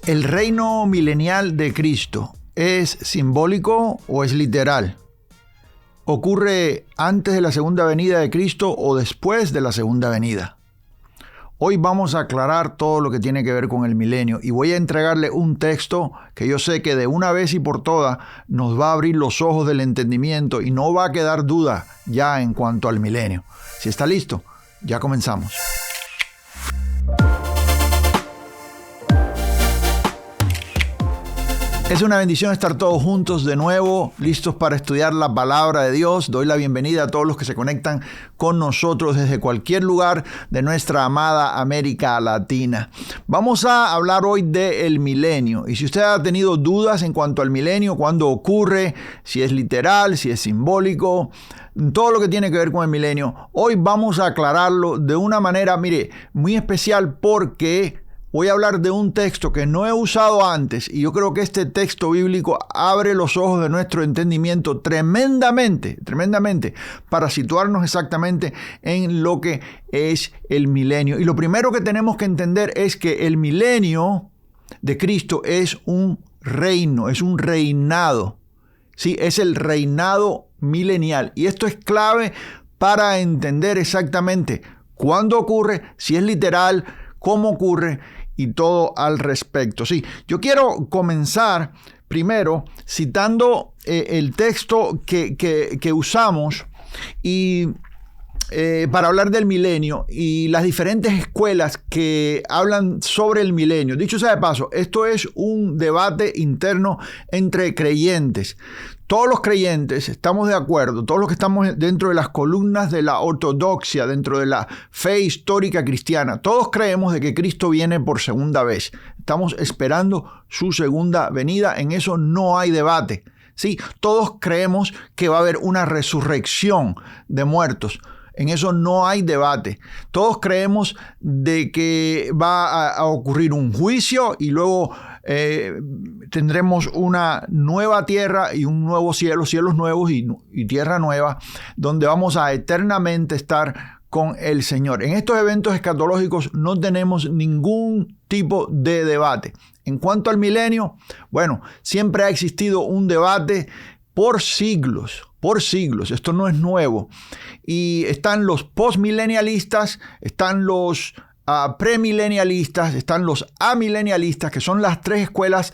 ¿El reino milenial de Cristo es simbólico o es literal? ¿Ocurre antes de la segunda venida de Cristo o después de la segunda venida? Hoy vamos a aclarar todo lo que tiene que ver con el milenio y voy a entregarle un texto que yo sé que de una vez y por todas nos va a abrir los ojos del entendimiento y no va a quedar duda ya en cuanto al milenio. Si está listo, ya comenzamos. Es una bendición estar todos juntos de nuevo, listos para estudiar la palabra de Dios. Doy la bienvenida a todos los que se conectan con nosotros desde cualquier lugar de nuestra amada América Latina. Vamos a hablar hoy del milenio. Y si usted ha tenido dudas en cuanto al milenio, cuándo ocurre, si es literal, si es simbólico, todo lo que tiene que ver con el milenio, hoy vamos a aclararlo de una manera, mire, muy especial porque voy a hablar de un texto que no he usado antes y yo creo que este texto bíblico abre los ojos de nuestro entendimiento tremendamente para situarnos exactamente en lo que es el milenio. Y lo primero que tenemos que entender es que el milenio de Cristo es un reino, es un reinado. Sí, es el reinado milenial. Y esto es clave para entender exactamente cuándo ocurre, si es literal, cómo ocurre y todo al respecto. Sí, yo quiero comenzar primero citando el texto que usamos y para hablar del milenio y las diferentes escuelas que hablan sobre el milenio. Dicho sea de paso, esto es un debate interno entre creyentes. Todos los creyentes estamos de acuerdo, todos los que estamos dentro de las columnas de la ortodoxia, dentro de la fe histórica cristiana, todos creemos de que Cristo viene por segunda vez. Estamos esperando su segunda venida, en eso no hay debate. Sí, todos creemos que va a haber una resurrección de muertos. En eso no hay debate. Todos creemos de que va a ocurrir un juicio y luego tendremos una nueva tierra y un nuevo cielo, cielos nuevos y tierra nueva, donde vamos a eternamente estar con el Señor. En estos eventos escatológicos no tenemos ningún tipo de debate. En cuanto al milenio, bueno, siempre ha existido un debate por siglos. Esto no es nuevo. Y están los postmilenialistas, están los premilenialistas, están los amilenialistas, que son las tres escuelas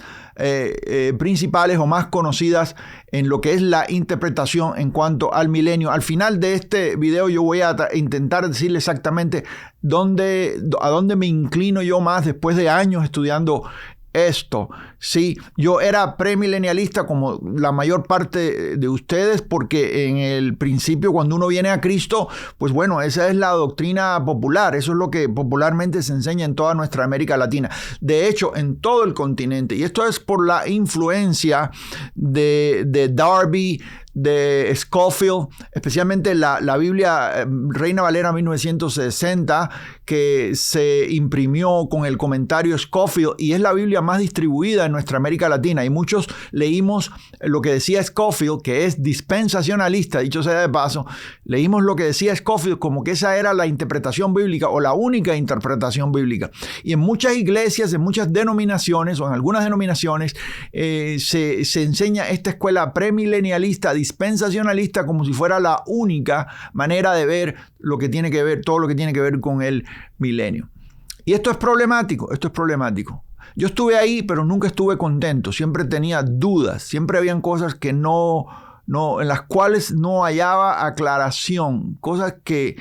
principales o más conocidas en lo que es la interpretación en cuanto al milenio. Al final de este video yo voy a intentar decirle exactamente a dónde me inclino yo más después de años estudiando esto. Sí, yo era premilenialista como la mayor parte de ustedes, porque en el principio cuando uno viene a Cristo, pues bueno, esa es la doctrina popular, eso es lo que popularmente se enseña en toda nuestra América Latina, de hecho en todo el continente, y esto es por la influencia de Darby, de Scofield, especialmente la Biblia Reina Valera 1960, que se imprimió con el comentario Scofield y es la Biblia más distribuida en nuestra América Latina, y muchos leímos lo que decía Scofield, que es dispensacionalista, dicho sea de paso, leímos lo que decía Scofield como que esa era la interpretación bíblica o la única interpretación bíblica, y en muchas iglesias, en muchas denominaciones o en algunas denominaciones se enseña esta escuela premilenialista, dispensacionalista, como si fuera la única manera de ver lo que tiene que ver, todo lo que tiene que ver con el milenio. Y esto es problemático. Yo estuve ahí, pero nunca estuve contento. Siempre tenía dudas, siempre habían cosas que en las cuales no hallaba aclaración, cosas que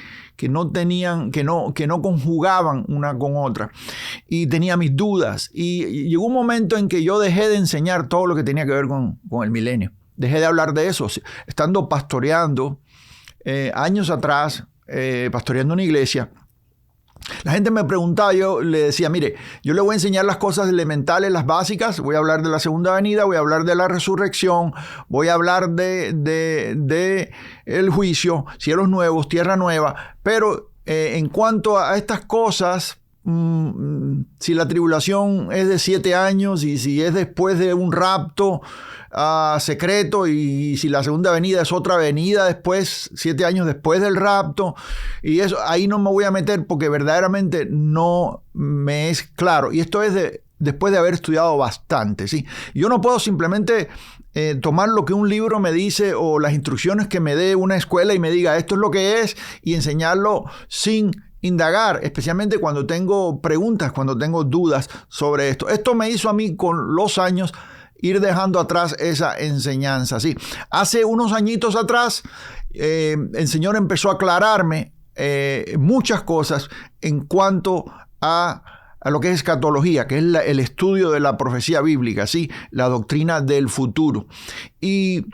no tenían, que no conjugaban una con otra. Y tenía mis dudas. Y llegó un momento en que yo dejé de enseñar todo lo que tenía que ver con el milenio. Dejé de hablar de eso. Estando pastoreando años atrás, pastoreando una iglesia, la gente me preguntaba, yo le decía, mire, yo le voy a enseñar las cosas elementales, las básicas, voy a hablar de la segunda venida, voy a hablar de la resurrección, voy a hablar de el juicio, cielos nuevos, tierra nueva, pero en cuanto a estas cosas, si la tribulación es de 7 años y si es después de un rapto secreto y si la segunda venida es otra venida después, 7 años después del rapto, y eso ahí no me voy a meter porque verdaderamente no me es claro. Y esto es después de haber estudiado bastante, ¿sí? Yo no puedo simplemente tomar lo que un libro me dice o las instrucciones que me dé una escuela y me diga esto es lo que es y enseñarlo sin indagar, especialmente cuando tengo preguntas, cuando tengo dudas sobre esto. Esto me hizo a mí con los años ir dejando atrás esa enseñanza, ¿sí? Hace unos añitos atrás, el Señor empezó a aclararme muchas cosas en cuanto a lo que es escatología, que es el estudio de la profecía bíblica, ¿sí? La doctrina del futuro. Y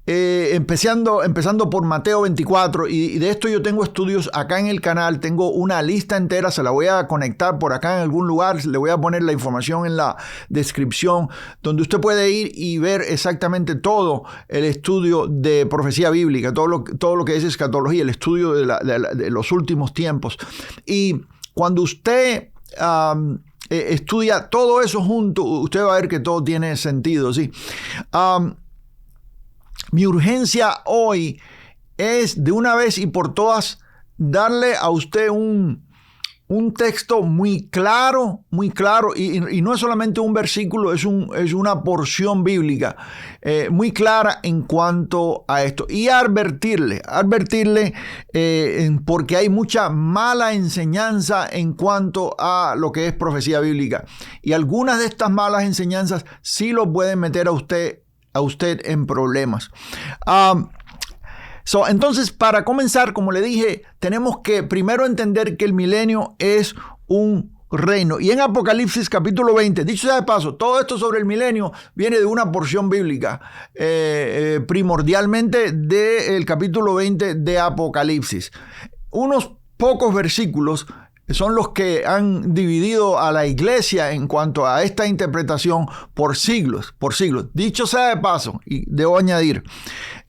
empezando por Mateo 24, y de esto yo tengo estudios acá en el canal, tengo una lista entera, se la voy a conectar por acá en algún lugar, le voy a poner la información en la descripción, donde usted puede ir y ver exactamente todo el estudio de profecía bíblica, todo lo que es escatología, el estudio de los últimos tiempos. Y cuando usted estudia todo eso junto, usted va a ver que todo tiene sentido, ¿sí? Mi urgencia hoy es de una vez y por todas darle a usted un texto muy claro, y no es solamente un versículo, es una porción bíblica muy clara en cuanto a esto. Y advertirle, porque hay mucha mala enseñanza en cuanto a lo que es profecía bíblica. Y algunas de estas malas enseñanzas sí lo pueden meter a usted en problemas. Entonces, para comenzar, como le dije, tenemos que primero entender que el milenio es un reino. Y en Apocalipsis capítulo 20, dicho sea de paso, todo esto sobre el milenio viene de una porción bíblica, primordialmente del capítulo 20 de Apocalipsis. Unos pocos versículos son los que han dividido a la iglesia en cuanto a esta interpretación por siglos. Dicho sea de paso, y debo añadir,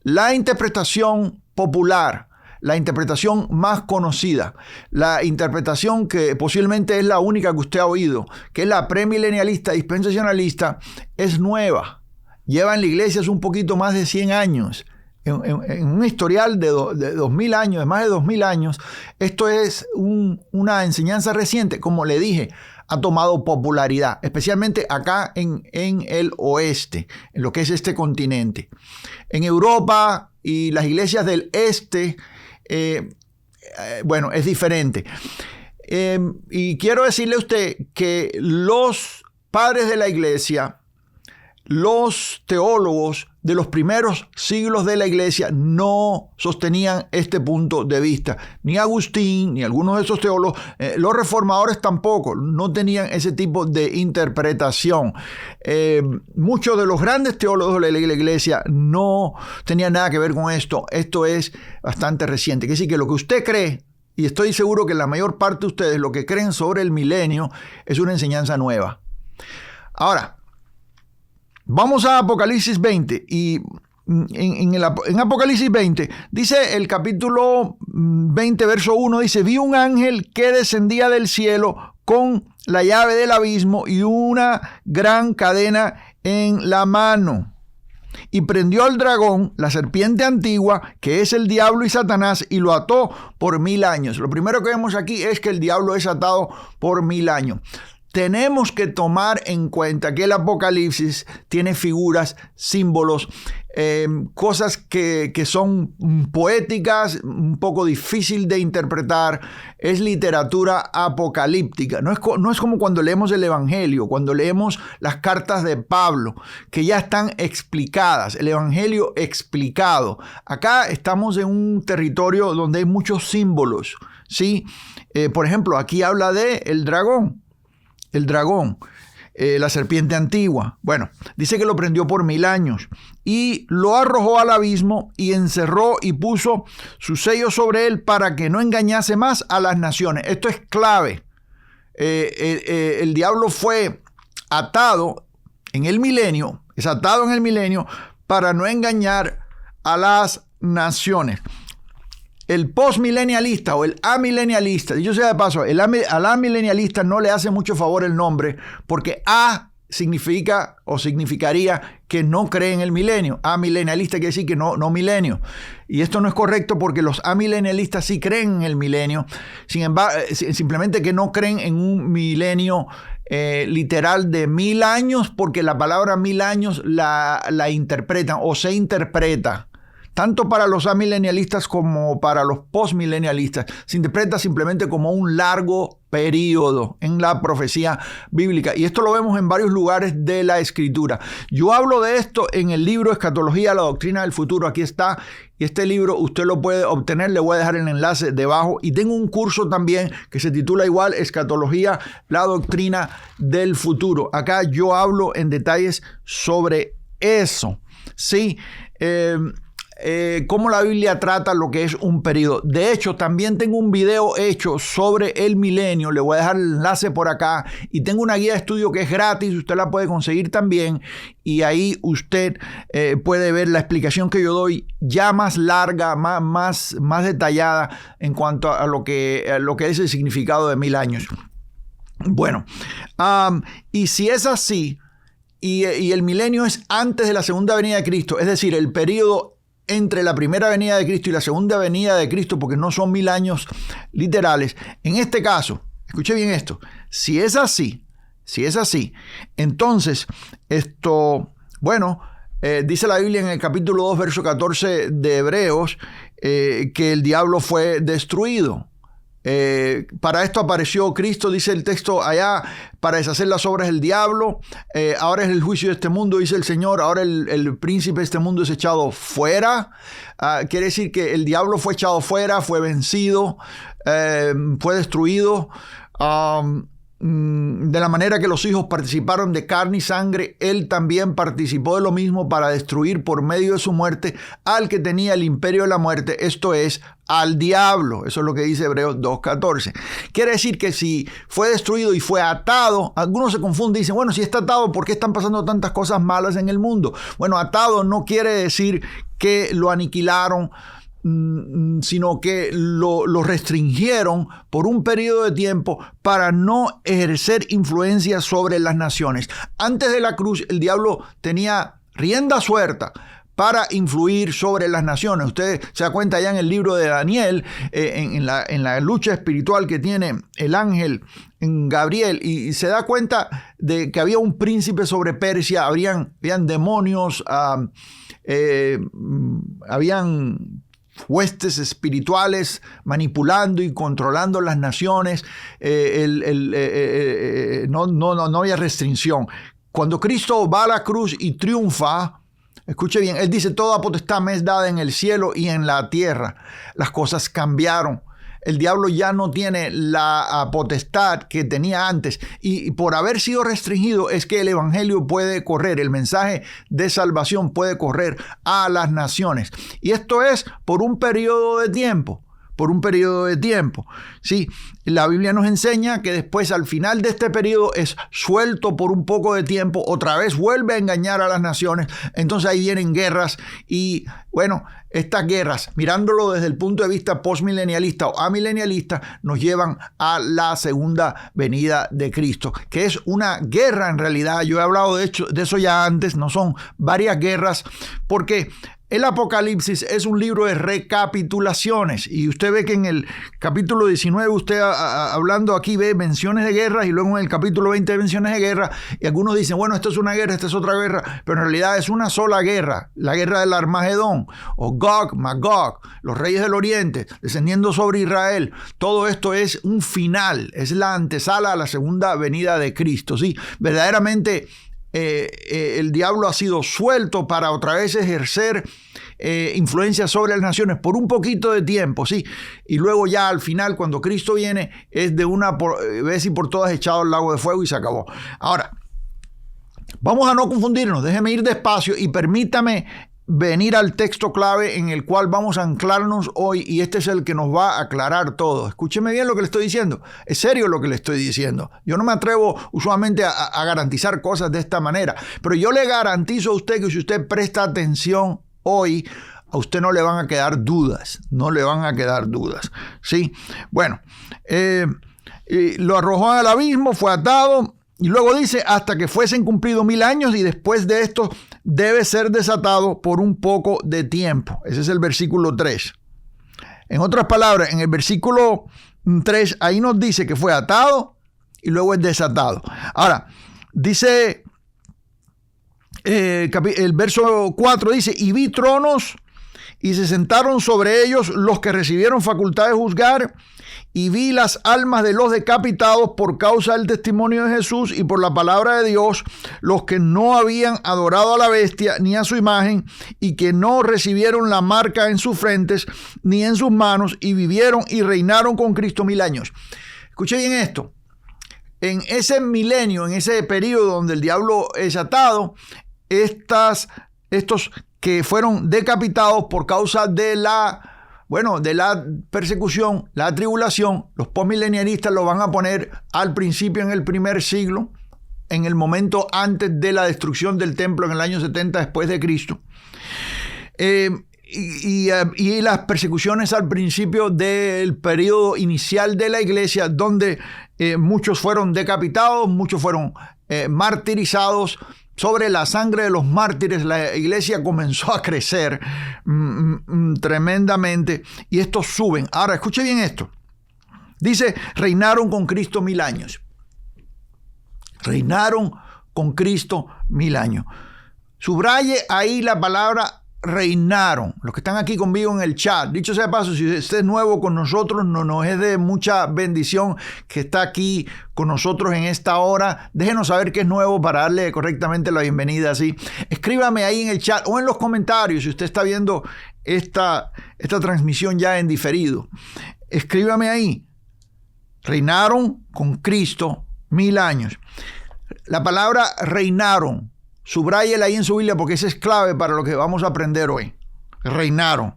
la interpretación popular, la interpretación más conocida, la interpretación que posiblemente es la única que usted ha oído, que es la premilenialista dispensacionalista, es nueva. Lleva en la iglesia un poquito más de 100 años. En un historial de 2000 años, de más de 2000 años, esto es una enseñanza reciente. Como le dije, ha tomado popularidad, especialmente acá en el oeste, en lo que es este continente. En Europa y las iglesias del este, bueno, es diferente. Y quiero decirle a usted que los padres de la iglesia, los teólogos de los primeros siglos de la iglesia no sostenían este punto de vista. Ni Agustín, ni algunos de esos teólogos, los reformadores tampoco, no tenían ese tipo de interpretación. Muchos de los grandes teólogos de la iglesia no tenían nada que ver con esto. Esto es bastante reciente. Quiere decir que lo que usted cree, y estoy seguro que la mayor parte de ustedes lo que creen sobre el milenio es una enseñanza nueva. Ahora, vamos a Apocalipsis 20 y en Apocalipsis 20 dice el capítulo 20 verso 1, dice: vi un ángel que descendía del cielo con la llave del abismo y una gran cadena en la mano, y prendió al dragón, la serpiente antigua, que es el diablo y Satanás, y lo ató por 1000 años. Lo primero que vemos aquí es que el diablo es atado por 1000 años. Tenemos que tomar en cuenta que el Apocalipsis tiene figuras, símbolos, cosas que son poéticas, un poco difícil de interpretar. Es literatura apocalíptica. No es como cuando leemos el Evangelio, cuando leemos las cartas de Pablo, que ya están explicadas, el Evangelio explicado. Acá estamos en un territorio donde hay muchos símbolos, ¿sí? Por ejemplo, aquí habla de el dragón. La serpiente antigua. Bueno, dice que lo prendió por 1000 años y lo arrojó al abismo y encerró y puso su sello sobre él para que no engañase más a las naciones. Esto es clave. El diablo fue atado en el milenio, es atado en el milenio para no engañar a las naciones. El postmilenialista o el amilenialista, dicho sea de paso, al amilenialista no le hace mucho favor el nombre, porque A significa o significaría que no cree en el milenio. Amilenialista quiere decir que no milenio. Y esto no es correcto, porque los amilenialistas sí creen en el milenio, sin embargo, simplemente que no creen en un milenio literal de 1000 años, porque la palabra 1000 años la interpretan o se interpreta tanto para los amilenialistas como para los postmilenialistas. Se interpreta simplemente como un largo periodo en la profecía bíblica. Y esto lo vemos en varios lugares de la Escritura. Yo hablo de esto en el libro Escatología, la doctrina del futuro. Aquí está. Y este libro usted lo puede obtener. Le voy a dejar el enlace debajo. Y tengo un curso también que se titula igual, Escatología, la doctrina del futuro. Acá yo hablo en detalles sobre eso. Sí, cómo la Biblia trata lo que es un periodo. De hecho, también tengo un video hecho sobre el milenio. Le voy a dejar el enlace por acá. Y tengo una guía de estudio que es gratis. Usted la puede conseguir también. Y ahí usted puede ver la explicación que yo doy ya más larga, más detallada en cuanto a lo que es el significado de 1000 años. Bueno, y si es así, y el milenio es antes de la segunda venida de Cristo, es decir, el periodo entre la primera venida de Cristo y la segunda venida de Cristo, porque no son 1000 años literales. En este caso, escuche bien esto, si es así, entonces dice la Biblia en el capítulo 2, verso 14 de Hebreos, que el diablo fue destruido. Para esto apareció Cristo, dice el texto allá, para deshacer las obras del diablo. Ahora es el juicio de este mundo, dice el Señor. Ahora el príncipe de este mundo es echado fuera. Quiere decir que el diablo fue echado fuera, fue vencido, fue destruido. De la manera que los hijos participaron de carne y sangre, él también participó de lo mismo para destruir por medio de su muerte al que tenía el imperio de la muerte, esto es, al diablo. Eso es lo que dice Hebreos 2:14. Quiere decir que si fue destruido y fue atado, algunos se confunden y dicen, bueno, si está atado, ¿por qué están pasando tantas cosas malas en el mundo? Bueno, atado no quiere decir que lo aniquilaron, sino que lo restringieron por un periodo de tiempo para no ejercer influencia sobre las naciones. Antes de la cruz, el diablo tenía rienda suelta para influir sobre las naciones. Usted se da cuenta ya en el libro de Daniel, en la lucha espiritual que tiene el ángel en Gabriel, y se da cuenta de que había un príncipe sobre Persia, habían demonios, habían huestes espirituales manipulando y controlando las naciones. No había restricción. Cuando Cristo va a la cruz y triunfa, escuche bien, él dice, toda potestad me es dada en el cielo y en la tierra. Las cosas cambiaron. El diablo ya no tiene la potestad que tenía antes, y por haber sido restringido es que el evangelio puede correr, el mensaje de salvación puede correr a las naciones. Y esto es por un periodo de tiempo. Sí, la Biblia nos enseña que después, al final de este periodo, es suelto por un poco de tiempo, otra vez vuelve a engañar a las naciones. Entonces ahí vienen guerras, y bueno, estas guerras, mirándolo desde el punto de vista postmilenialista o amilenialista, nos llevan a la segunda venida de Cristo, que es una guerra en realidad. Yo he hablado de eso ya antes, no son varias guerras, porque el Apocalipsis es un libro de recapitulaciones, y usted ve que en el capítulo 19 usted hablando aquí ve menciones de guerras, y luego en el capítulo 20 menciones de guerra, y algunos dicen, bueno, esto es una guerra, esta es otra guerra, pero en realidad es una sola guerra, la guerra del Armagedón, o Gog, Magog, los reyes del oriente descendiendo sobre Israel. Todo esto es un final, es la antesala a la segunda venida de Cristo. Sí, verdaderamente el diablo ha sido suelto para otra vez ejercer influencia sobre las naciones por un poquito de tiempo, sí, y luego ya al final, cuando Cristo viene, es de una vez y por todas echado al lago de fuego y se acabó. Ahora, vamos a no confundirnos, déjeme ir despacio y permítame venir al texto clave en el cual vamos a anclarnos hoy, y este es el que nos va a aclarar todo. Escúcheme bien lo que le estoy diciendo, es serio lo que le estoy diciendo. Yo no me atrevo usualmente a garantizar cosas de esta manera, pero yo le garantizo a usted que si usted presta atención hoy, a usted no le van a quedar dudas, ¿sí? Bueno, lo arrojó al abismo, fue atado, y luego dice, hasta que fuesen cumplidos 1000 años, y después de esto debe ser desatado por un poco de tiempo. Ese es el versículo 3. En otras palabras, en el versículo 3, ahí nos dice que fue atado y luego es desatado. Ahora, dice el verso 4, dice, y vi tronos y se sentaron sobre ellos los que recibieron facultad de juzgar, y vi las almas de los decapitados por causa del testimonio de Jesús y por la palabra de Dios, los que no habían adorado a la bestia ni a su imagen, y que no recibieron la marca en sus frentes ni en sus manos, y vivieron y reinaron con Cristo 1000 años. Escuche bien esto. En ese milenio, en ese periodo donde el diablo es atado, estos que fueron decapitados por causa de la persecución, la tribulación, los postmilenialistas lo van a poner al principio en el primer siglo, en el momento antes de la destrucción del templo en el año 70 después de Cristo. Y las persecuciones al principio del periodo inicial de la iglesia, donde muchos fueron decapitados, muchos fueron martirizados. Sobre la sangre de los mártires la iglesia comenzó a crecer tremendamente, y estos suben. Ahora, escuche bien esto. Dice, reinaron con Cristo 1000 años. Reinaron con Cristo 1000 años. Subraye ahí la palabra reinaron. Los que están aquí conmigo en el chat, dicho sea de paso, si usted es nuevo con nosotros, nos es de mucha bendición que está aquí con nosotros en esta hora. Déjenos saber que es nuevo para darle correctamente la bienvenida. Así, escríbame ahí en el chat o en los comentarios si usted está viendo esta transmisión ya en diferido. Escríbame ahí. Reinaron con Cristo 1000 años. La palabra reinaron, subráyela ahí en su Biblia porque esa es clave para lo que vamos a aprender hoy. Reinaron.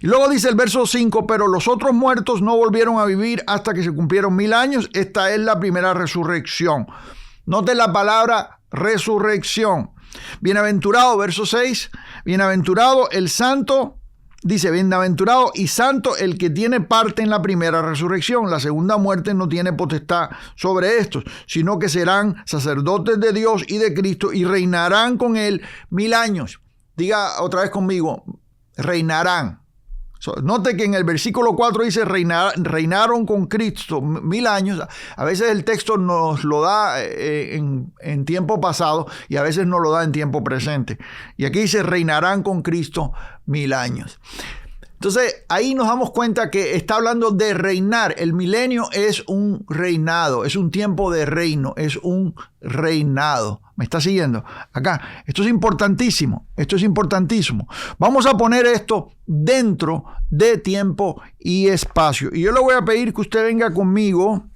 Y luego dice el verso 5, pero los otros muertos no volvieron a vivir hasta que se cumplieron 1000 años. Esta es la primera resurrección. Note la palabra resurrección. Bienaventurado, verso 6, bienaventurado el santo, dice, bienaventurado y santo el que tiene parte en la primera resurrección. La segunda muerte no tiene potestad sobre estos, sino que serán sacerdotes de Dios y de Cristo y reinarán con él 1000 años. Diga otra vez conmigo, reinarán. Note que en el versículo 4 dice reinaron con Cristo 1000 años. A veces el texto nos lo da en tiempo pasado y a veces nos lo da en tiempo presente. Y aquí dice reinarán con Cristo 1000 años. Entonces ahí nos damos cuenta que está hablando de reinar. El milenio es un reinado, es un tiempo de reino, es un reinado. ¿Me está siguiendo? Acá, esto es importantísimo, esto es importantísimo. Vamos a poner esto dentro de tiempo y espacio. Y yo le voy a pedir que usted venga conmigo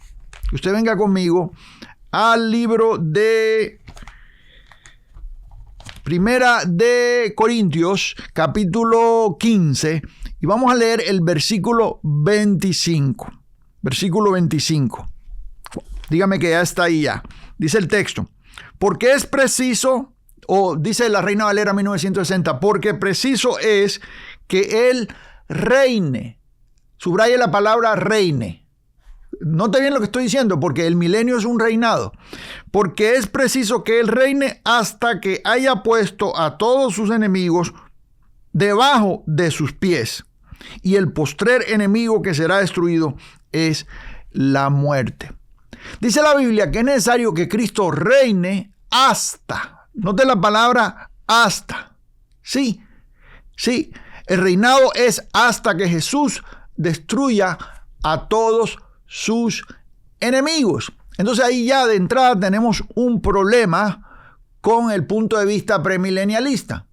al libro de Primera de Corintios, capítulo 15, y vamos a leer el versículo 25. Versículo 25. Dígame que ya está ahí ya. Dice el texto. Porque es preciso, o dice la Reina Valera 1960, porque preciso es que Él reine. Subraye la palabra reine. Note bien lo que estoy diciendo, porque el milenio es un reinado. Porque es preciso que Él reine hasta que haya puesto a todos sus enemigos debajo de sus pies. Y el postrer enemigo que será destruido es la muerte. Dice la Biblia que es necesario que Cristo reine hasta. Note la palabra hasta. Sí. El reinado es hasta que Jesús destruya a todos sus enemigos. Entonces ahí ya de entrada tenemos un problema con el punto de vista premilenialista.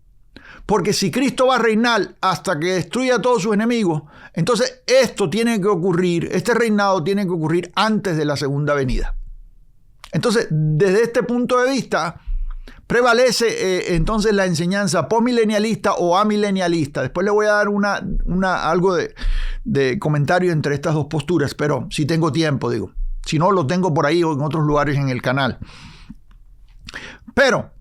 Porque si Cristo va a reinar hasta que destruya a todos sus enemigos, entonces esto tiene que ocurrir, este reinado tiene que ocurrir antes de la segunda venida. Entonces, desde este punto de vista, prevalece entonces la enseñanza postmilenialista o amilenialista. Después le voy a dar algo de comentario entre estas dos posturas, pero si tengo tiempo, digo. Si no, lo tengo por ahí o en otros lugares en el canal. Pero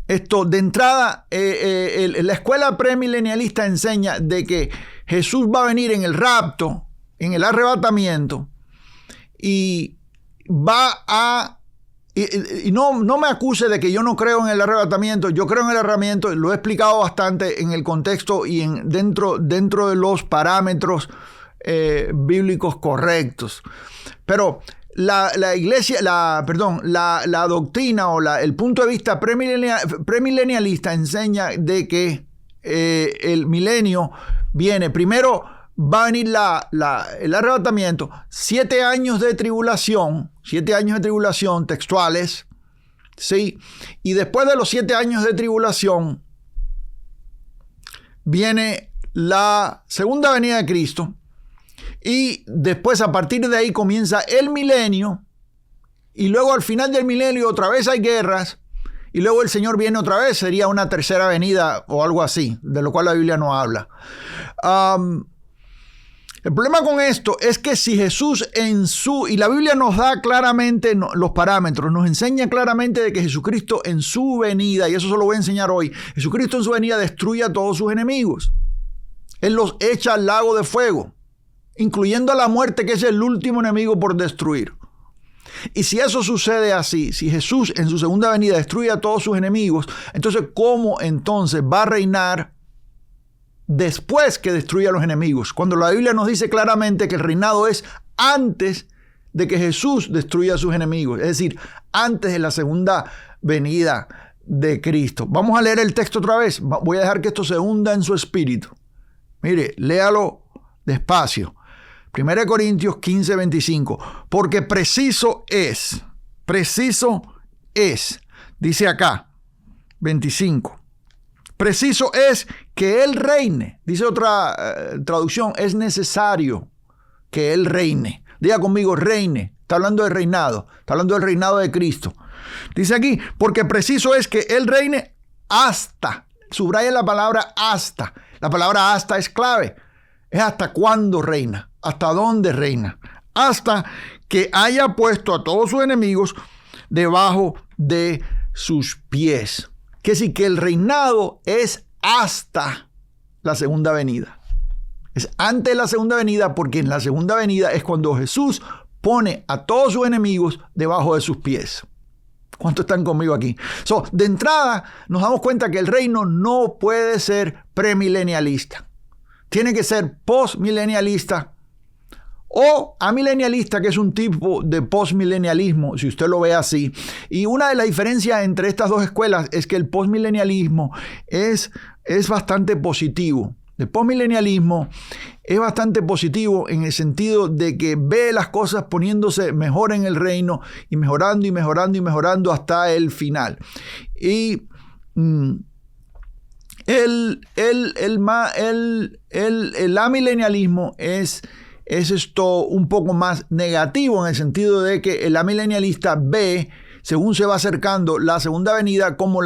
esto de entrada, la escuela premilenialista enseña de que Jesús va a venir en el rapto, en el arrebatamiento, y va a... Y no me acuse de que yo no creo en el arrebatamiento. Yo creo en el arrebatamiento, lo he explicado bastante en el contexto y dentro de los parámetros bíblicos correctos. Pero la iglesia, la doctrina o el punto de vista premilenialista enseña de que el milenio viene. Primero va a venir el arrebatamiento, 7 años de tribulación textuales, ¿sí? Y después de los 7 años de tribulación viene la segunda venida de Cristo. Y después, a partir de ahí, comienza el milenio. Y luego al final del milenio otra vez hay guerras. Y luego el Señor viene otra vez. Sería una tercera venida o algo así, de lo cual la Biblia no habla. El problema con esto es que si Jesús y la Biblia nos da claramente los parámetros, nos enseña claramente de que Jesucristo en su venida, y eso se lo voy a enseñar hoy, Jesucristo en su venida destruye a todos sus enemigos. Él los echa al lago de fuego, incluyendo a la muerte, que es el último enemigo por destruir. Y si eso sucede así, si Jesús en su segunda venida destruye a todos sus enemigos, entonces ¿cómo entonces va a reinar después que destruya a los enemigos? Cuando la Biblia nos dice claramente que el reinado es antes de que Jesús destruya a sus enemigos, es decir, antes de la segunda venida de Cristo. Vamos a leer el texto otra vez. Voy a dejar que esto se hunda en su espíritu. Mire, léalo despacio. 1 Corintios 15, 25. Porque preciso es, dice acá, 25. Preciso es que Él reine. Dice otra traducción, es necesario que Él reine. Diga conmigo, reine. Está hablando de reinado. Está hablando del reinado de Cristo. Dice aquí, porque preciso es que Él reine hasta. Subraya la palabra hasta. La palabra hasta es clave. Es hasta cuándo reina. Hasta dónde reina. Hasta que haya puesto a todos sus enemigos debajo de sus pies. Que sí, que el reinado es hasta la segunda venida. Es antes de la segunda venida, porque en la segunda venida es cuando Jesús pone a todos sus enemigos debajo de sus pies. ¿Cuántos están conmigo aquí? De entrada nos damos cuenta que el reino no puede ser premilenialista. Tiene que ser postmilenialista o amilenialista, que es un tipo de postmilenialismo, si usted lo ve así. Y una de las diferencias entre estas dos escuelas es que el postmilenialismo es bastante positivo. El postmilenialismo es bastante positivo en el sentido de que ve las cosas poniéndose mejor en el reino y mejorando y mejorando y mejorando hasta el final. Y el amilenialismo es esto un poco más negativo, en el sentido de que el amilenialista ve, según se va acercando la segunda venida, como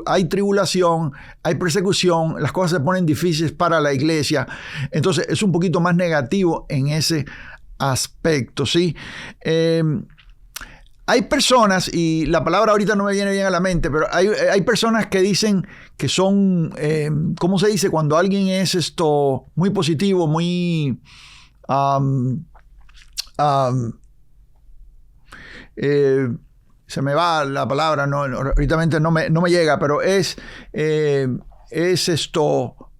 hay tribulación, hay persecución, las cosas se ponen difíciles para la iglesia. Entonces es un poquito más negativo en ese aspecto, ¿sí? Hay personas, y la palabra ahorita no me viene bien a la mente, pero hay personas que dicen que son, ¿cómo se dice? Cuando alguien es muy positivo, muy... se me va la palabra, ahorita no me llega, pero es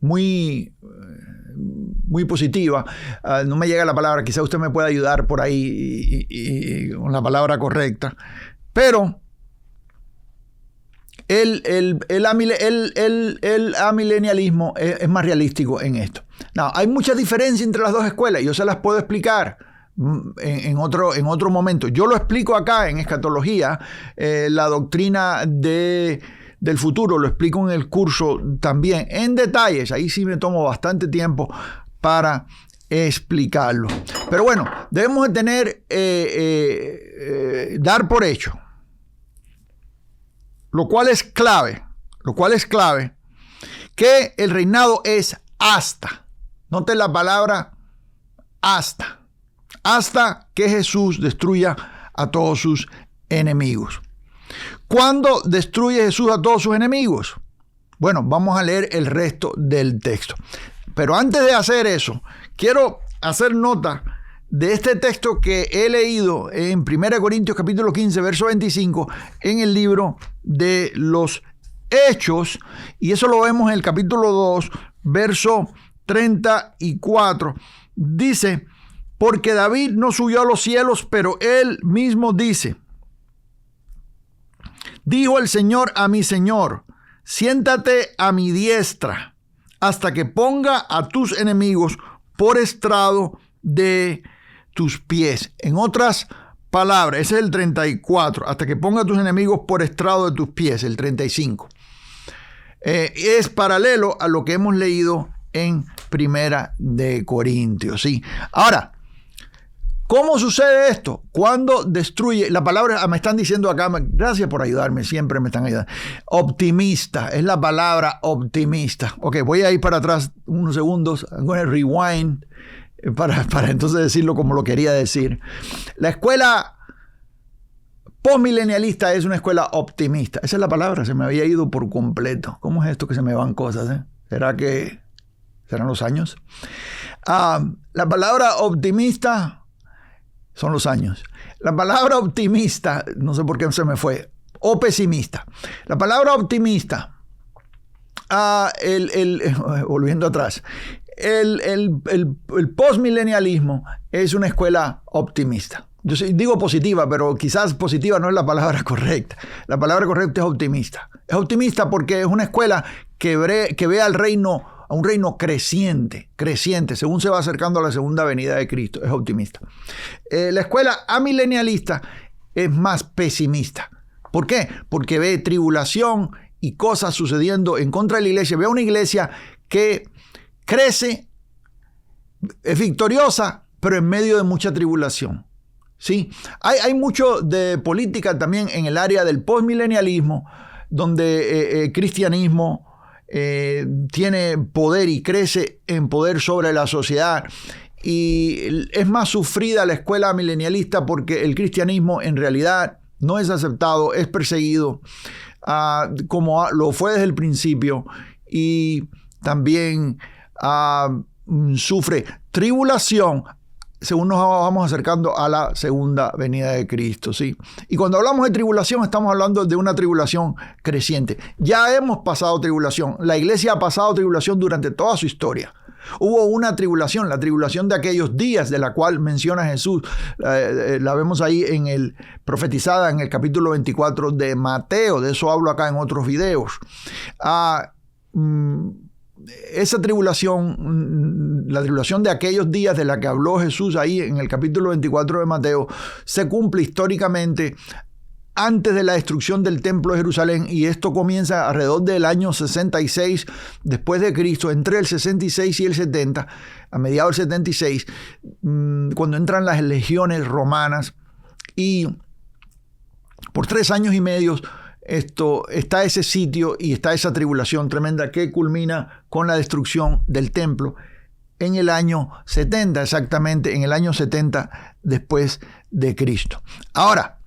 muy positiva. No me llega la palabra, quizá usted me pueda ayudar por ahí y con la palabra correcta. Pero el amilenialismo es más realístico en esto. Hay mucha diferencia entre las dos escuelas, yo se las puedo explicar en otro momento. Yo lo explico acá en escatología, la doctrina del futuro, lo explico en el curso también, en detalles. Ahí sí me tomo bastante tiempo para explicarlo. Pero bueno, debemos de tener, dar por hecho, lo cual es clave, que el reinado es hasta. Note la palabra hasta que Jesús destruya a todos sus enemigos. ¿Cuándo destruye Jesús a todos sus enemigos? Bueno, vamos a leer el resto del texto. Pero antes de hacer eso, quiero hacer nota de este texto que he leído en 1 Corintios capítulo 15, verso 25, en el libro de los Hechos, y eso lo vemos en el capítulo 2, verso 34. Dice Porque David no subió a los cielos, pero él mismo dice, dijo el Señor a mi Señor, siéntate a mi diestra hasta que ponga a tus enemigos por estrado de tus pies. En otras palabras, ese es el 34, hasta que ponga a tus enemigos por estrado de tus pies, el 35. Es paralelo a lo que hemos leído en Primera de Corintios, ¿sí? Ahora, ¿cómo sucede esto? Cuando destruye, la palabra, me están diciendo acá, gracias por ayudarme, siempre me están ayudando. Optimista, es la palabra optimista. Ok, voy a ir para atrás unos segundos, I'm going to rewind, para entonces decirlo como lo quería decir. La escuela postmilenialista es una escuela optimista. Esa es la palabra, se me había ido por completo. ¿Cómo es esto que se me van cosas? ¿Serán los años? La palabra optimista son los años. La palabra optimista, no sé por qué se me fue, o pesimista. La palabra optimista, volviendo atrás, el postmilenialismo es una escuela optimista. Yo digo positiva, pero quizás positiva no es la palabra correcta. La palabra correcta es optimista. Es optimista porque es una escuela que ve al reino, a un reino creciente, según se va acercando a la segunda venida de Cristo. Es optimista. La escuela amilenialista es más pesimista. ¿Por qué? Porque ve tribulación y cosas sucediendo en contra de la iglesia. Ve a una iglesia que crece, es victoriosa, pero en medio de mucha tribulación. ¿Sí? Hay mucho de política también en el área del postmilenialismo, donde el cristianismo tiene poder y crece en poder sobre la sociedad. Y es más sufrida la escuela milenialista porque el cristianismo en realidad no es aceptado, es perseguido, como lo fue desde el principio, y también sufre tribulación según nos vamos acercando a la segunda venida de Cristo, ¿sí? Y cuando hablamos de tribulación, estamos hablando de una tribulación creciente. Ya hemos pasado tribulación. La iglesia ha pasado tribulación durante toda su historia. Hubo una tribulación, la tribulación de aquellos días, de la cual menciona Jesús. La vemos ahí profetizada en el capítulo 24 de Mateo. De eso hablo acá en otros videos. Esa tribulación, la tribulación de aquellos días de la que habló Jesús ahí en el capítulo 24 de Mateo, se cumple históricamente antes de la destrucción del templo de Jerusalén, y esto comienza alrededor del año 66 después de Cristo, entre el 66 y el 70, a mediados del 76, cuando entran las legiones romanas, y por 3 años y medio está ese sitio y está esa tribulación tremenda que culmina con la destrucción del templo en el año 70, exactamente en el año 70 después de Cristo. Ahora,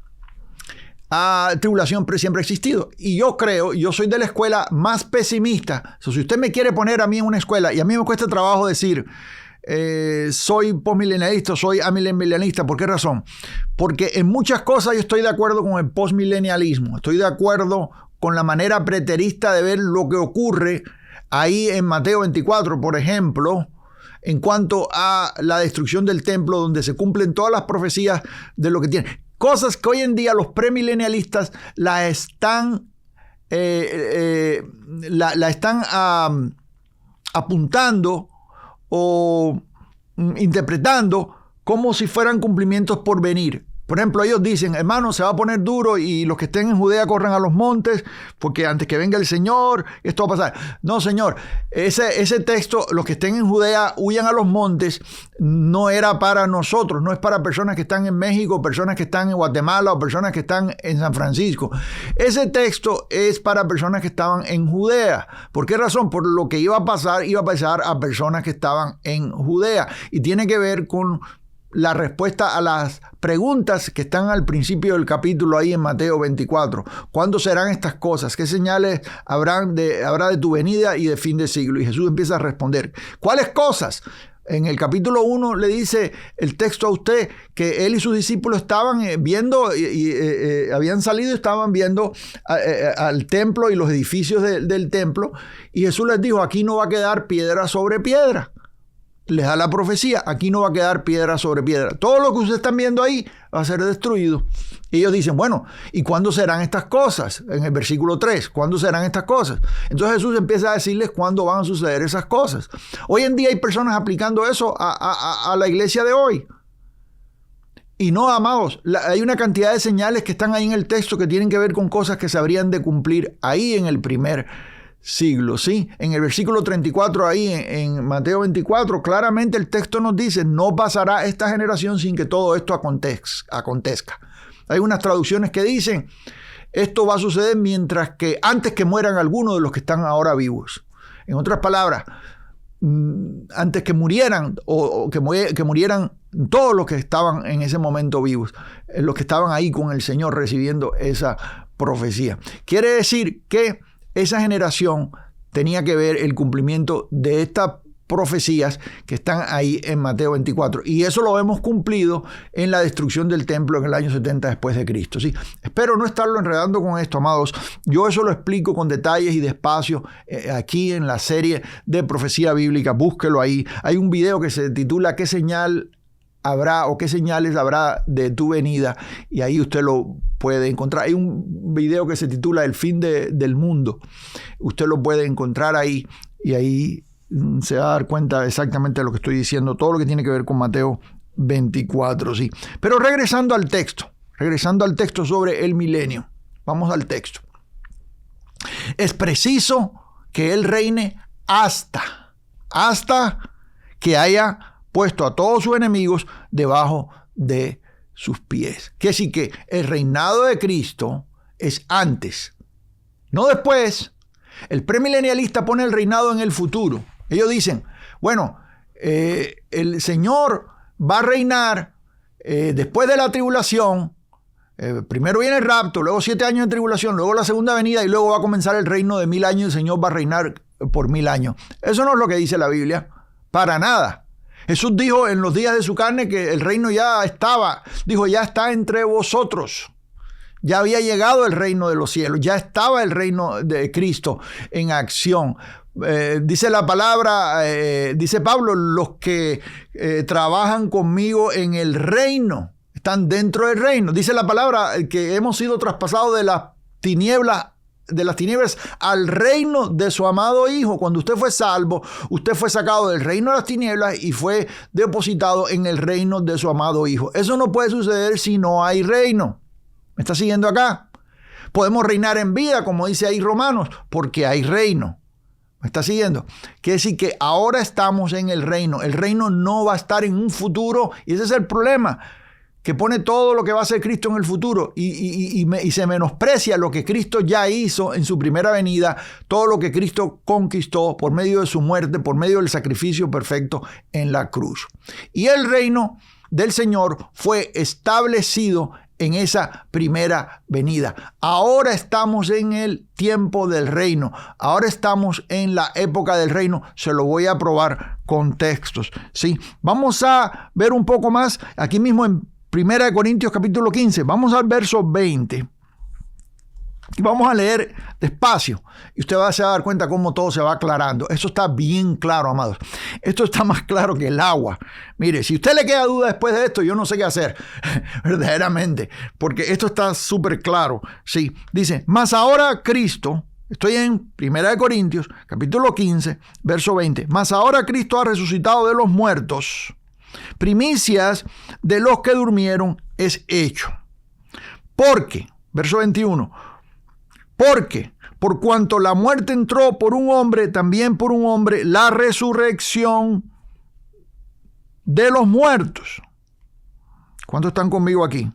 tribulación siempre ha existido, y yo soy de la escuela más pesimista. Si usted me quiere poner a mí en una escuela, y a mí me cuesta trabajo decir soy postmilenialista, soy amilenialista. ¿Por qué razón? Porque en muchas cosas yo estoy de acuerdo con el postmilenialismo. Estoy de acuerdo con la manera preterista de ver lo que ocurre ahí en Mateo 24, por ejemplo, en cuanto a la destrucción del templo, donde se cumplen todas las profecías de lo que tiene. Cosas que hoy en día los premilenialistas la están apuntando o interpretando como si fueran cumplimientos por venir. Por ejemplo, ellos dicen, hermano, se va a poner duro y los que estén en Judea corran a los montes, porque antes que venga el Señor, esto va a pasar. No, Señor, ese texto, los que estén en Judea huyan a los montes, no era para nosotros, no es para personas que están en México, personas que están en Guatemala o personas que están en San Francisco. Ese texto es para personas que estaban en Judea. ¿Por qué razón? Por lo que iba a pasar a personas que estaban en Judea. Y tiene que ver con la respuesta a las preguntas que están al principio del capítulo ahí en Mateo 24. ¿Cuándo serán estas cosas? ¿Qué señales habrá de tu venida y de fin de siglo? Y Jesús empieza a responder. ¿Cuáles cosas? En el capítulo 1 le dice el texto a usted que él y sus discípulos estaban viendo y habían salido y estaban viendo al templo y los edificios del templo. Y Jesús les dijo, aquí no va a quedar piedra sobre piedra. les da la profecía, aquí no va a quedar piedra sobre piedra. Todo lo que ustedes están viendo ahí va a ser destruido. Y ellos dicen, bueno, ¿y cuándo serán estas cosas? En el versículo 3, ¿cuándo serán estas cosas? Entonces Jesús empieza a decirles cuándo van a suceder esas cosas. Hoy en día hay personas aplicando eso a la iglesia de hoy. Y no, amados, hay una cantidad de señales que están ahí en el texto que tienen que ver con cosas que se habrían de cumplir ahí en el primer siglo, ¿sí? En el versículo 34 ahí en Mateo 24, claramente el texto nos dice, no pasará esta generación sin que todo esto acontezca. Hay unas traducciones que dicen, esto va a suceder antes que mueran algunos de los que están ahora vivos. En otras palabras, antes que murieran o que murieran todos los que estaban en ese momento vivos, los que estaban ahí con el Señor recibiendo esa profecía. Quiere decir que esa generación tenía que ver el cumplimiento de estas profecías que están ahí en Mateo 24. Y eso lo hemos cumplido en la destrucción del templo en el año 70 después de Cristo. ¿Sí? Espero no estarlo enredando con esto, amados. Yo eso lo explico con detalles y despacio aquí en la serie de profecía bíblica. Búsquelo ahí. Hay un video que se titula ¿Qué señal habrá o qué señales habrá de tu venida? Y ahí usted lo puede encontrar. Hay un video que se titula El fin del mundo. Usted lo puede encontrar ahí y ahí se va a dar cuenta exactamente de lo que estoy diciendo, todo lo que tiene que ver con Mateo 24, sí. Pero regresando al texto sobre el milenio. Vamos al texto. Es preciso que Él reine hasta que haya puesto a todos sus enemigos debajo de sus pies. Que sí que el reinado de Cristo es antes, no después. El premilenialista pone el reinado en el futuro. Ellos dicen, bueno, el Señor va a reinar después de la tribulación. Primero viene el rapto, luego 7 años de tribulación, luego la segunda venida y luego va a comenzar el reino de 1000 años y el Señor va a reinar por 1000 años. Eso no es lo que dice la Biblia, para nada. Jesús dijo en los días de su carne que el reino ya estaba, dijo, ya está entre vosotros. Ya había llegado el reino de los cielos, ya estaba el reino de Cristo en acción. Dice la palabra, dice Pablo, los que trabajan conmigo en el reino, están dentro del reino. Dice la palabra que hemos sido traspasados de las tinieblas al reino de su amado Hijo. Cuando usted fue salvo, usted fue sacado del reino de las tinieblas y fue depositado en el reino de su amado Hijo. Eso no puede suceder si no hay reino. ¿Me está siguiendo acá? Podemos reinar en vida, como dice ahí Romanos, porque hay reino. ¿Me está siguiendo? Quiere decir que ahora estamos en el reino. El reino no va a estar en un futuro. Y ese es el problema, que pone todo lo que va a hacer Cristo en el futuro y se menosprecia lo que Cristo ya hizo en su primera venida, todo lo que Cristo conquistó por medio de su muerte, por medio del sacrificio perfecto en la cruz. Y el reino del Señor fue establecido en esa primera venida. Ahora estamos en el tiempo del reino. Ahora estamos en la época del reino. Se lo voy a probar con textos, ¿sí? Vamos a ver un poco más aquí mismo en 1 Corintios capítulo 15. Vamos al verso 20. Y vamos a leer despacio. Y usted va a dar cuenta cómo todo se va aclarando. Esto está bien claro, amados. Esto está más claro que el agua. Mire, si a usted le queda duda después de esto, yo no sé qué hacer. Verdaderamente. Porque esto está súper claro. Sí. Dice, mas ahora Cristo, estoy en 1 Corintios, capítulo 15, verso 20. Mas ahora Cristo ha resucitado de los muertos. Primicias de los que durmieron es hecho. Porque, verso 21, porque por cuanto la muerte entró por un hombre, también por un hombre la resurrección de los muertos. ¿Cuántos están conmigo aquí?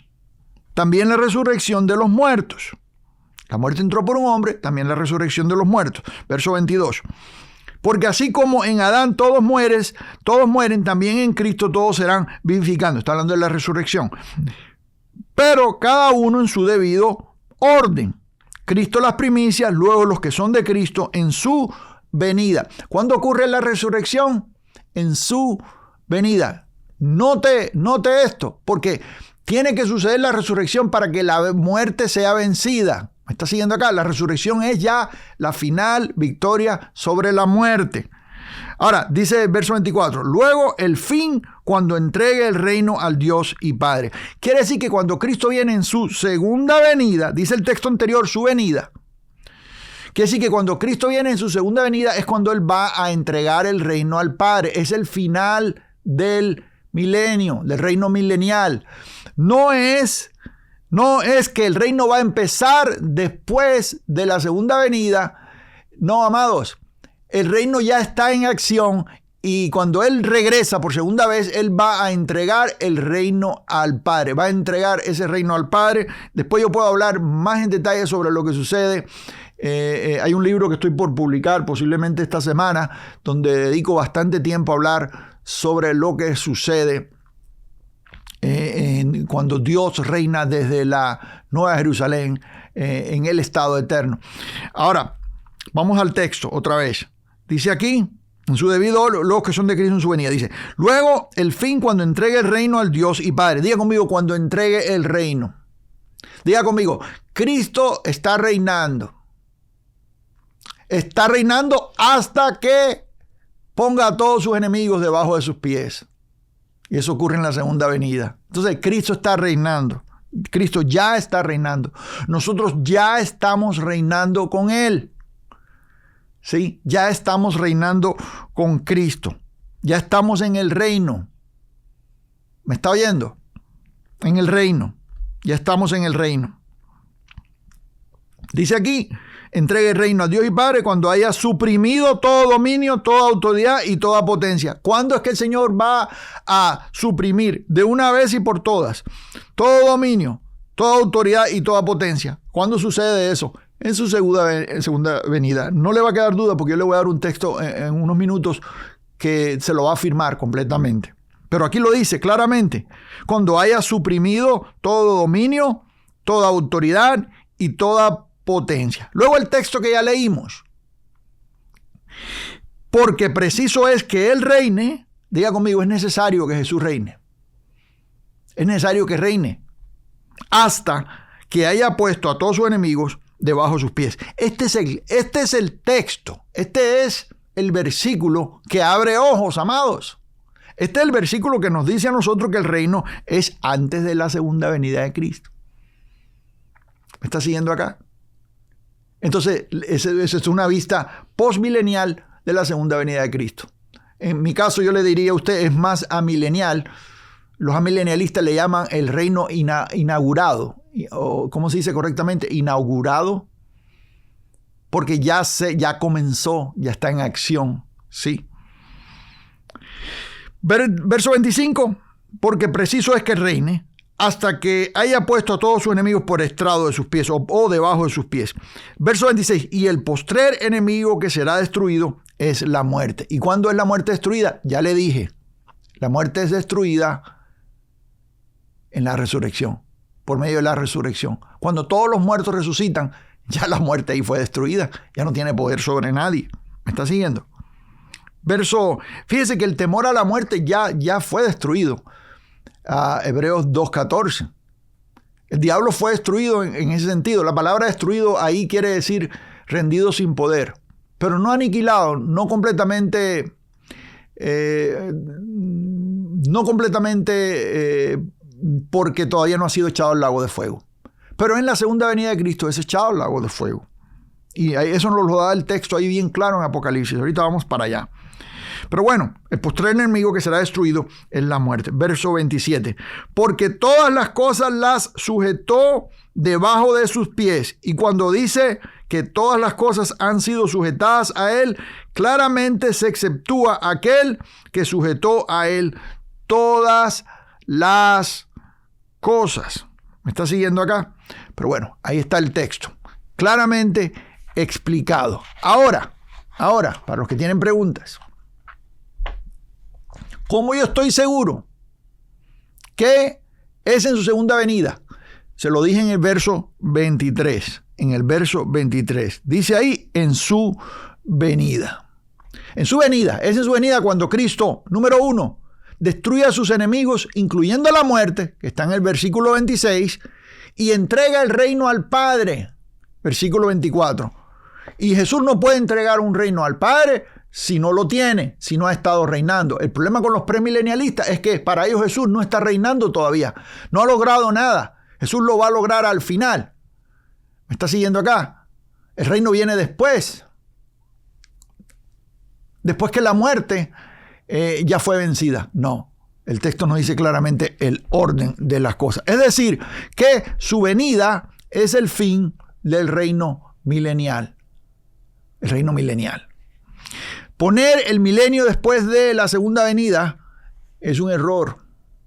También la resurrección de los muertos. La muerte entró por un hombre, también la resurrección de los muertos. Verso 22. Porque así como en Adán todos mueren, también en Cristo todos serán vivificando. Está hablando de la resurrección. Pero cada uno en su debido orden. Cristo las primicias, luego los que son de Cristo en su venida. ¿Cuándo ocurre la resurrección? En su venida. Note esto, porque tiene que suceder la resurrección para que la muerte sea vencida. ¿Me está siguiendo acá? La resurrección es ya la final victoria sobre la muerte. Ahora, dice el verso 24, luego el fin cuando entregue el reino al Dios y Padre. Quiere decir que cuando Cristo viene en su segunda venida, dice el texto anterior, su venida. Quiere decir que cuando Cristo viene en su segunda venida es cuando Él va a entregar el reino al Padre. Es el final del milenio, del reino milenial. No es que el reino va a empezar después de la segunda venida. No, amados. El reino ya está en acción y cuando Él regresa por segunda vez, Él va a entregar el reino al Padre. Va a entregar ese reino al Padre. Después yo puedo hablar más en detalle sobre lo que sucede. Hay un libro que estoy por publicar posiblemente esta semana donde dedico bastante tiempo a hablar sobre lo que sucede cuando Dios reina desde la Nueva Jerusalén en el estado eterno. Ahora, vamos al texto otra vez. Dice aquí, en su debido, los que son de Cristo en su venida. Dice, luego el fin cuando entregue el reino al Dios y Padre. Diga conmigo, cuando entregue el reino. Diga conmigo, Cristo está reinando. Está reinando hasta que ponga a todos sus enemigos debajo de sus pies. Y eso ocurre en la segunda venida. Entonces, Cristo está reinando. Cristo ya está reinando. Nosotros ya estamos reinando con Él. ¿Sí? Ya estamos reinando con Cristo. Ya estamos en el reino. ¿Me está oyendo? En el reino. Ya estamos en el reino. Dice aquí, entregue el reino a Dios y Padre cuando haya suprimido todo dominio, toda autoridad y toda potencia. ¿Cuándo es que el Señor va a suprimir de una vez y por todas todo dominio, toda autoridad y toda potencia? ¿Cuándo sucede eso? En su segunda venida. No le va a quedar duda porque yo le voy a dar un texto en unos minutos que se lo va a afirmar completamente. Pero aquí lo dice claramente. Cuando haya suprimido todo dominio, toda autoridad y toda potencia. Luego el texto que ya leímos. Porque preciso es que Él reine. Diga conmigo, es necesario que Jesús reine. Es necesario que reine hasta que haya puesto a todos sus enemigos debajo de sus pies. Este es el texto. Este es el versículo que abre ojos, amados. Este es el versículo que nos dice a nosotros que el reino es antes de la segunda venida de Cristo. ¿Me está siguiendo acá? Entonces, esa es una vista postmilenial de la segunda venida de Cristo. En mi caso, yo le diría a usted, es más amilenial. Los amilenialistas le llaman el reino inaugurado. O, ¿cómo se dice correctamente? Inaugurado. Porque ya comenzó, ya está en acción. Sí. Verso 25. Porque preciso es que reine hasta que haya puesto a todos sus enemigos por estrado de sus pies o debajo de sus pies. Verso 26. Y el postrer enemigo que será destruido es la muerte. ¿Y cuándo es la muerte destruida? Ya le dije. La muerte es destruida en la resurrección. Por medio de la resurrección. Cuando todos los muertos resucitan, ya la muerte ahí fue destruida. Ya no tiene poder sobre nadie. ¿Me está siguiendo? Fíjese que el temor a la muerte ya fue destruido. Hebreos 2:14. El diablo fue destruido en ese sentido. La palabra destruido ahí quiere decir rendido sin poder. Pero no aniquilado, no completamente porque todavía no ha sido echado al lago de fuego. Pero en la segunda venida de Cristo es echado al lago de fuego. Y eso nos lo da el texto ahí bien claro en Apocalipsis. Ahorita vamos para allá. Pero bueno, el postrer enemigo que será destruido es la muerte. Verso 27. Porque todas las cosas las sujetó debajo de sus pies. Y cuando dice que todas las cosas han sido sujetadas a Él, claramente se exceptúa aquel que sujetó a Él todas las cosas. ¿Me está siguiendo acá? Pero bueno, ahí está el texto. Claramente explicado. Ahora, para los que tienen preguntas. ¿Cómo yo estoy seguro que es en su segunda venida? Se lo dije en el verso 23. En el verso 23. Dice ahí, en su venida. En su venida. Es en su venida cuando Cristo, número 1, destruye a sus enemigos, incluyendo la muerte, que está en el versículo 26, y entrega el reino al Padre. Versículo 24. Y Jesús no puede entregar un reino al Padre si no lo tiene, si no ha estado reinando. El problema con los premilenialistas es que para ellos Jesús no está reinando todavía. No ha logrado nada. Jesús lo va a lograr al final. ¿Me está siguiendo acá? El reino viene después. Después que la muerte ya fue vencida. No. El texto nos dice claramente el orden de las cosas. Es decir, que su venida es el fin del reino milenial. El reino milenial. Poner el milenio después de la segunda venida es un error.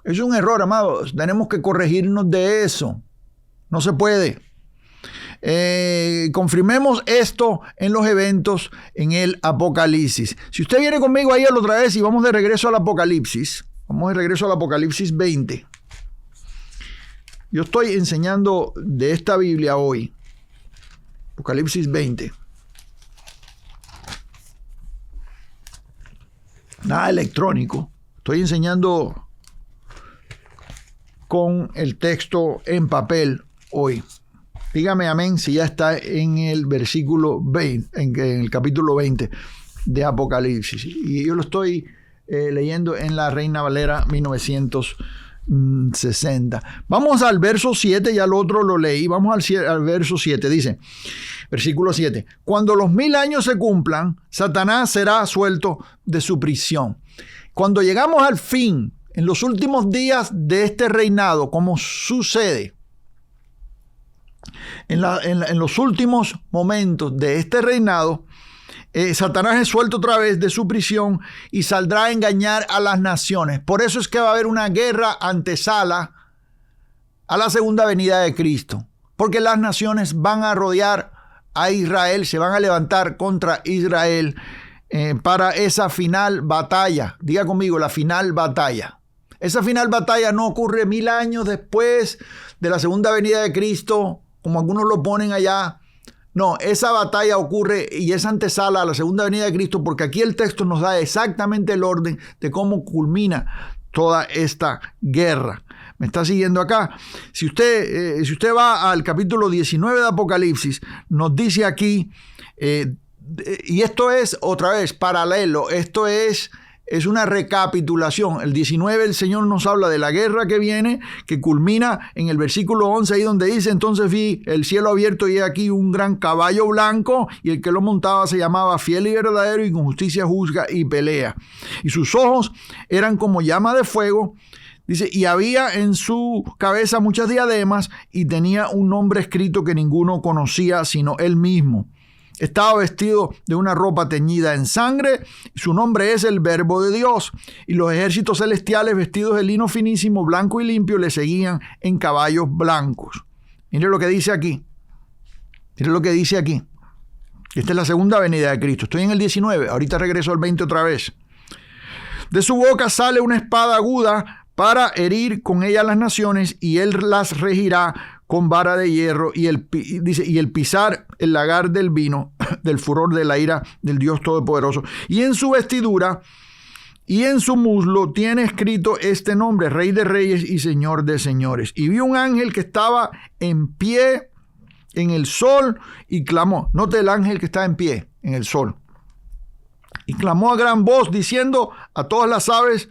Es un error, amados. Tenemos que corregirnos de eso. No se puede. Confirmemos esto en los eventos en el Apocalipsis. Si usted viene conmigo ahí otra vez y vamos de regreso al Apocalipsis. Vamos de regreso al Apocalipsis 20. Yo estoy enseñando de esta Biblia hoy. Apocalipsis 20. Nada electrónico. Estoy enseñando con el texto en papel hoy. Dígame amén si ya está en el versículo 20, en el capítulo 20 de Apocalipsis. Y yo lo estoy leyendo en la Reina Valera 1960. Vamos al verso 7, ya el otro lo leí. Vamos al verso 7, dice, versículo 7. Cuando los 1000 años se cumplan, Satanás será suelto de su prisión. Cuando llegamos al fin, en los últimos días de este reinado, como sucede en los últimos momentos de este reinado, Satanás es suelto otra vez de su prisión y saldrá a engañar a las naciones. Por eso es que va a haber una guerra antesala a la segunda venida de Cristo. Porque las naciones van a rodear a Israel, se van a levantar contra Israel para esa final batalla. Diga conmigo, la final batalla. Esa final batalla no ocurre 1000 años después de la segunda venida de Cristo, como algunos lo ponen allá. No, esa batalla ocurre y es antesala a la segunda venida de Cristo, porque aquí el texto nos da exactamente el orden de cómo culmina toda esta guerra. ¿Me está siguiendo acá? Si usted va al capítulo 19 de Apocalipsis, nos dice aquí, y esto es otra vez paralelo, esto es una recapitulación. El 19 el Señor nos habla de la guerra que viene, que culmina en el versículo 11, ahí donde dice, entonces vi el cielo abierto y aquí un gran caballo blanco, y el que lo montaba se llamaba Fiel y Verdadero, y con justicia juzga y pelea. Y sus ojos eran como llama de fuego, dice, y había en su cabeza muchas diademas, y tenía un nombre escrito que ninguno conocía sino él mismo. Estaba vestido de una ropa teñida en sangre, y su nombre es el Verbo de Dios. Y los ejércitos celestiales vestidos de lino finísimo, blanco y limpio, le seguían en caballos blancos. Mire lo que dice aquí. Mire lo que dice aquí. Esta es la segunda venida de Cristo. Estoy en el 19, ahorita regreso al 20 otra vez. De su boca sale una espada aguda para herir con ella a las naciones, y él las regirá con vara de hierro, y el pisar el lagar del vino, del furor de la ira del Dios Todopoderoso. Y en su vestidura y en su muslo tiene escrito este nombre, Rey de Reyes y Señor de Señores. Y vi un ángel que estaba en pie en el sol y clamó. Note el ángel que está en pie en el sol. Y clamó a gran voz diciendo a todas las aves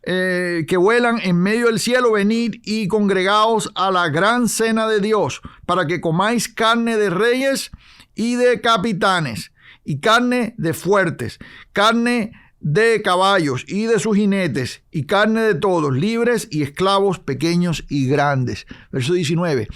que vuelan en medio del cielo, venid y congregaos a la gran cena de Dios, para que comáis carne de reyes y de capitanes, y carne de fuertes, carne de caballos y de sus jinetes, y carne de todos, libres y esclavos, pequeños y grandes. Verso 19.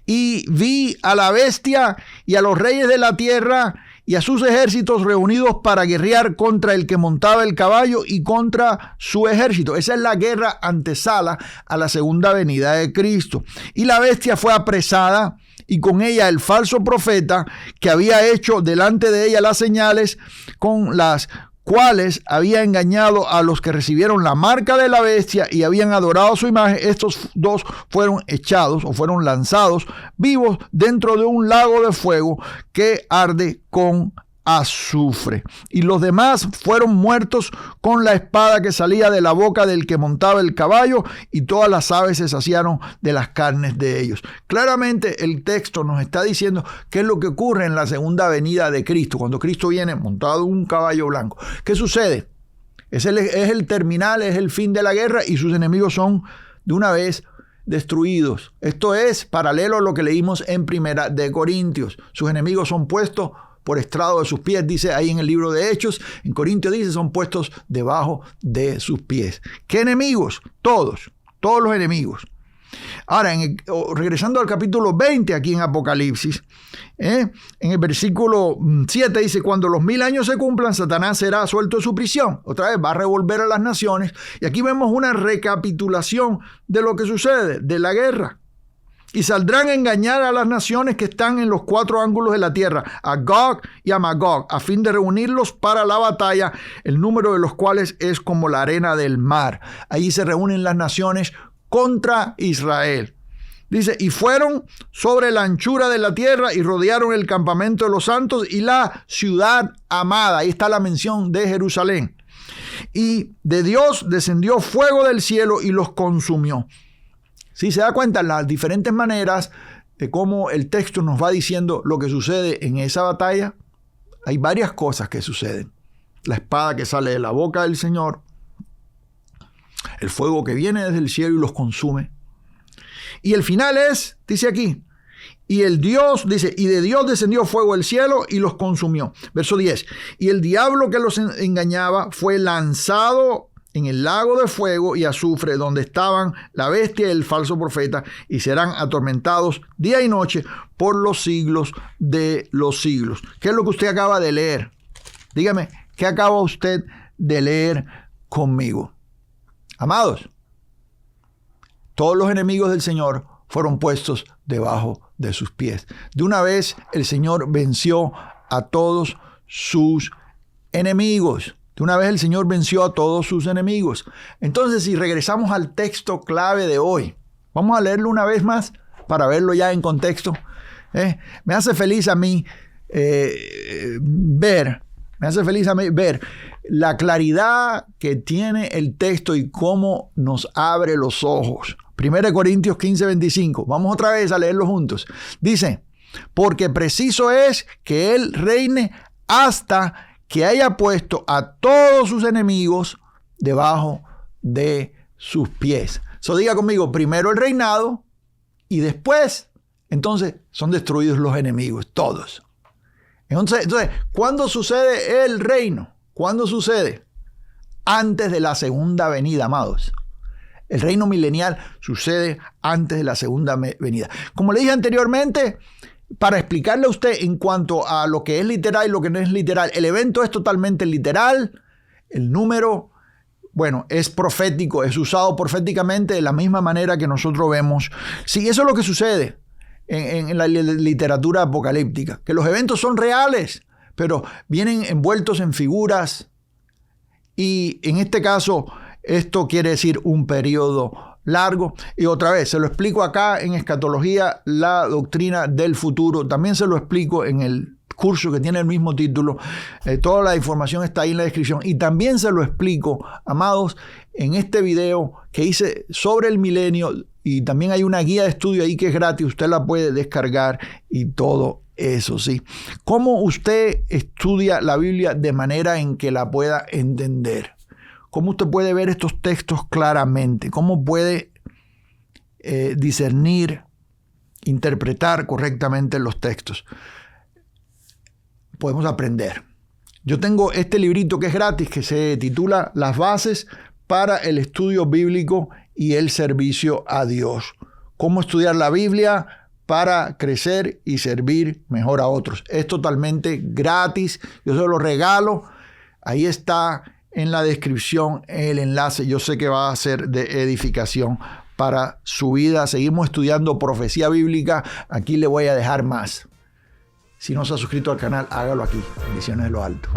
Y vi a la bestia y a los reyes de la tierra y a sus ejércitos reunidos para guerrear contra el que montaba el caballo y contra su ejército. Esa es la guerra antesala a la segunda venida de Cristo. Y la bestia fue apresada, y con ella el falso profeta que había hecho delante de ella las señales con las cuales había engañado a los que recibieron la marca de la bestia y habían adorado su imagen. Estos dos fueron echados o fueron lanzados vivos dentro de un lago de fuego que arde con azufre. Y los demás fueron muertos con la espada que salía de la boca del que montaba el caballo, y todas las aves se saciaron de las carnes de ellos. Claramente el texto nos está diciendo qué es lo que ocurre en la segunda venida de Cristo, cuando Cristo viene montado en un caballo blanco. ¿Qué sucede? Es el terminal, es el fin de la guerra, y sus enemigos son de una vez destruidos. Esto es paralelo a lo que leímos en Primera de Corintios. Sus enemigos son puestos por estrado de sus pies, dice ahí en el libro de Hechos. En Corintios dice, son puestos debajo de sus pies. ¿Qué enemigos? Todos los enemigos. Ahora, regresando al capítulo 20 aquí en Apocalipsis, en el versículo 7 dice, cuando los 1000 años se cumplan, Satanás será suelto de su prisión. Otra vez va a revolver a las naciones. Y aquí vemos una recapitulación de lo que sucede, de la guerra. Y saldrán a engañar a las naciones que están en los 4 ángulos de la tierra, a Gog y a Magog, a fin de reunirlos para la batalla, el número de los cuales es como la arena del mar. Allí se reúnen las naciones contra Israel. Dice, y fueron sobre la anchura de la tierra y rodearon el campamento de los santos y la ciudad amada. Ahí está la mención de Jerusalén. Y de Dios descendió fuego del cielo y los consumió. Si se da cuenta las diferentes maneras de cómo el texto nos va diciendo lo que sucede en esa batalla, hay varias cosas que suceden. La espada que sale de la boca del Señor, el fuego que viene desde el cielo y los consume. Y el final es, dice aquí, y de Dios descendió fuego del cielo y los consumió. Verso 10, y el diablo que los engañaba fue lanzado en el lago de fuego y azufre, donde estaban la bestia y el falso profeta, y serán atormentados día y noche por los siglos de los siglos. ¿Qué es lo que usted acaba de leer? Dígame, ¿qué acaba usted de leer conmigo? Amados, todos los enemigos del Señor fueron puestos debajo de sus pies. De una vez el Señor venció a todos sus enemigos. De una vez el Señor venció a todos sus enemigos. Entonces, si regresamos al texto clave de hoy, vamos a leerlo una vez más para verlo ya en contexto. Me hace feliz a mí ver la claridad que tiene el texto y cómo nos abre los ojos. 1 Corintios 15, 25. Vamos otra vez a leerlo juntos. Dice, porque preciso es que Él reine hasta que haya puesto a todos sus enemigos debajo de sus pies. Diga conmigo, primero el reinado y después, entonces, son destruidos los enemigos, todos. Entonces, ¿cuándo sucede el reino? ¿Cuándo sucede? Antes de la segunda venida, amados. El reino milenial sucede antes de la segunda venida. Como le dije anteriormente, para explicarle a usted en cuanto a lo que es literal y lo que no es literal, el evento es totalmente literal. El número, es profético, es usado proféticamente de la misma manera que nosotros vemos. Sí, eso es lo que sucede en la literatura apocalíptica, que los eventos son reales, pero vienen envueltos en figuras, y en este caso esto quiere decir un periodo largo. Y otra vez, se lo explico acá en Escatología, la doctrina del futuro. También se lo explico en el curso que tiene el mismo título. Toda la información está ahí en la descripción. Y también se lo explico, amados, en este video que hice sobre el milenio. Y también hay una guía de estudio ahí que es gratis. Usted la puede descargar y todo eso, ¿sí? ¿Cómo usted estudia la Biblia de manera en que la pueda entender? ¿Cómo usted puede ver estos textos claramente? ¿Cómo puede discernir, interpretar correctamente los textos? Podemos aprender. Yo tengo este librito que es gratis, que se titula Las bases para el estudio bíblico y el servicio a Dios. Cómo estudiar la Biblia para crecer y servir mejor a otros. Es totalmente gratis. Yo se lo regalo. Ahí está en la descripción el enlace. Yo sé que va a ser de edificación para su vida. Seguimos estudiando profecía bíblica. Aquí le voy a dejar más. Si no se ha suscrito al canal, hágalo aquí. Bendiciones de lo alto.